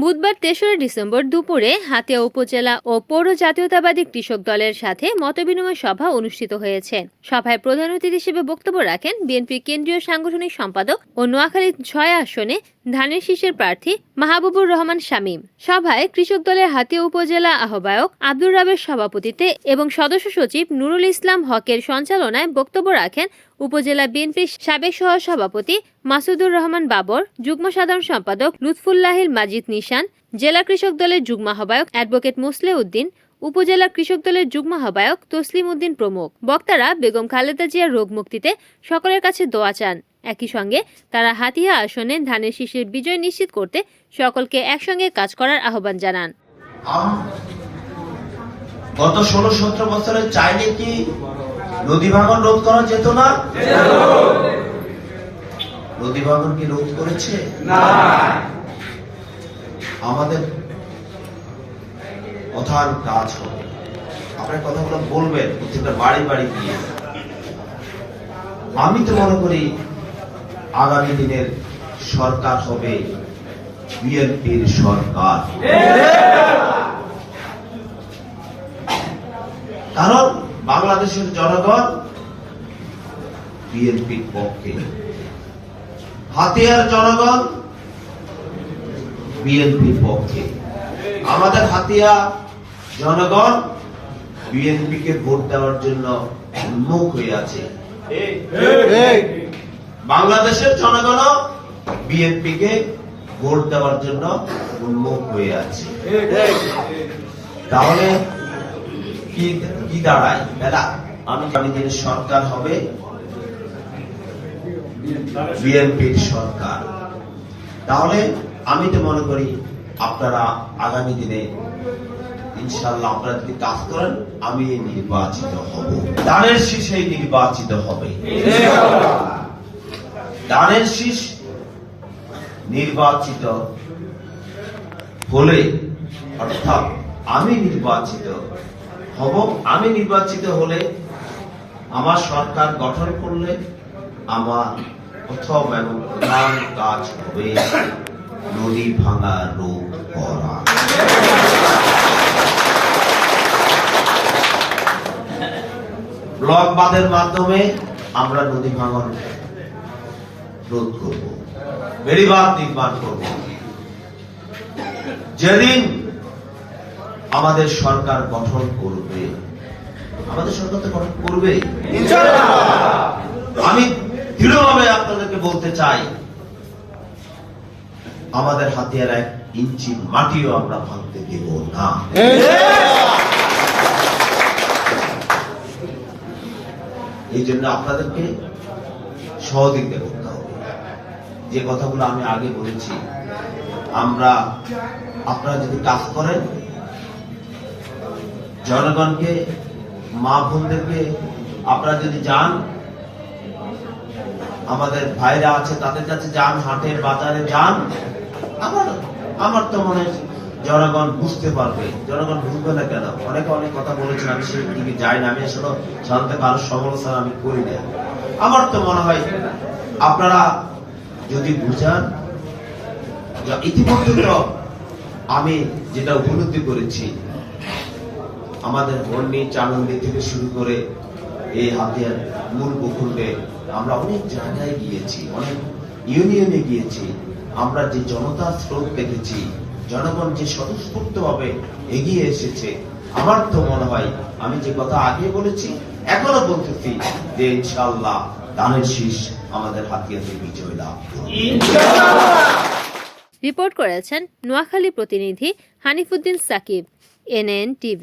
বুধবার ৩রা ডিসেম্বর দুপুরে হাতিয়া উপজেলা ও পৌর জাতীয়তাবাদী কৃষক দলের সাথে মতবিনিময় সভা অনুষ্ঠিত হয়েছে। সভায় প্রধান অতিথি হিসেবে বক্তব্য রাখেন বিএনপির কেন্দ্রীয় সাংগঠনিক সম্পাদক ও নোয়াখালী ৬ আসনে ধানের শীষের প্রার্থী মাহবুবুর রহমান শামীম। সভায় কৃষক দলের হাতিয়া উপজেলা আহ্বায়ক আব্দুর রাবের সভাপতিত্বে এবং সদস্য সচিব নুরুল ইসলাম হকের সঞ্চালনায় বক্তব্য রাখেন উপজেলা বিএনপির সাবেক সহ-সভাপতি মাসুদুর রহমান বাবর, যুগ্ম সাধারণ সম্পাদক লুৎফুল্লাহিল মাজিদ নিশান, জেলা কৃষক দলের যুগ্ম আহ্বায়ক অ্যাডভোকেট মোসলে উদ্দিন, উপজেলা কৃষক দলের যুগ্ম আহ্বায়ক তসলিম উদ্দিন প্রমুখ। বক্তারা বেগম খালেদা জিয়ার রোগ মুক্তিতে সকলের কাছে দোয়া চান। একই সঙ্গে তারা হাতিয়া আসনে ধানের শীষের বিজয় নিশ্চিত করতে সকলকে একসঙ্গে কাজ করার আহ্বান জানান। গত ১৬-১৭ বছরে চাইলে কি নদী ভাঙন রোধ করা যেত না? নদী ভাঙন কি রোধ করেছে? না। আমাদের কথার কাজ হবে, আপনার কথাগুলো বলবেন প্রত্যেকটা বাড়ি বাড়ি গিয়ে। আমি তো মনে করি আগামী দিনের সরকার হবে বিএনপির সরকার, কারণ বাংলাদেশের জনগণ বিএনপির পক্ষে, হাতিয়ার জনগণ বিএনপির পক্ষে। আমাদের হাতিয়া জনগণ বিএনপিকে ভোট দেওয়ার জন্য উন্মুখ হয়ে আছে। বাংলাদেশের জনগণ বিএনপিকে ভোট দেওয়ার জন্য উন্মুখ হয়ে আছে। তাহলে কি দাঁড়ায়? আমি যে সরকার হবে বিএনপির সরকার। তাহলে আমি তো মনে করি আপনারা আগামী দিনে ইনশাআল্লাহ আপনারা যদি কাজ করেন, আমি নির্বাচিত হব, ধানের শীষেই নির্বাচিত হবে। ধানের শীষ নির্বাচিত হলে, অর্থাৎ আমি নির্বাচিত হব, আমি নির্বাচিত হলে আমার সরকার গঠন করলে আমার প্রথম এবং প্রধান কাজ হবে নদী ভাঙা রোধ করা। ব্লক বাঁধের মাধ্যমে আমরা নদী ভাঙন রোধ করব, বেড়িবাঁধ নির্মাণ করব। যেদিন আমাদের সরকার গঠন করবে, আমাদের সরকার তো গঠন করবে ইনশাআল্লাহ, আমি দৃঢ়ভাবে আপনাদেরকে বলতে চাই, আমাদের হাতিয়ার 1 ইঞ্চি মাটিও আমরা ভাঙতে দেব না। এই জন্য আপনাদেরকে সহযোগিতা করতে হবে। যে কথাগুলো আমি আগে বলেছি, আপনারা যদি কাজ করেন, জনগণকে, মা বোনদেরকে আপনারা যদি যান, আমাদের ভাইরা আছে তাদের কাছে যান, হাটের বাজারে যান, আমার তো মনে হয় জনগণ বুঝতে পারবে। জনগণ বুঝবে না কেন? অনেকে অনেক কথা বলেছেন, আমি সেই দিকে যাই না, আমি আসলে সাধারণত কারোর সমালোচনা আমি করি না। আমার তো মনে হয় আপনারা যদি বুঝান, ইতিমধ্যে তো আমি যেটা উপলব্ধি করেছি, আমাদের বন্যী চানন্দি থেকে শুরু করে এই হাতিয়ার মূল ভূখণ্ডে আমরা অনেক জায়গায় গিয়েছি, অনেক ইউনিয়নে গিয়েছি। আমরা যে জনতার স্রোত দেখেছি, জনগণ যে স্বতঃস্ফূর্তভাবে এগিয়ে এসেছে, আমার তো মনে হয় আমি যে কথা আগে বলেছি এখনো বলতেছি যে ইনশাআল্লাহ ধানের শীষ আমাদের হাতিয়াতে বিজয় লাভ করবে। রিপোর্ট করেছেন নোয়াখালী প্রতিনিধি হানিফুদ্দিন সাকিব, NN TV।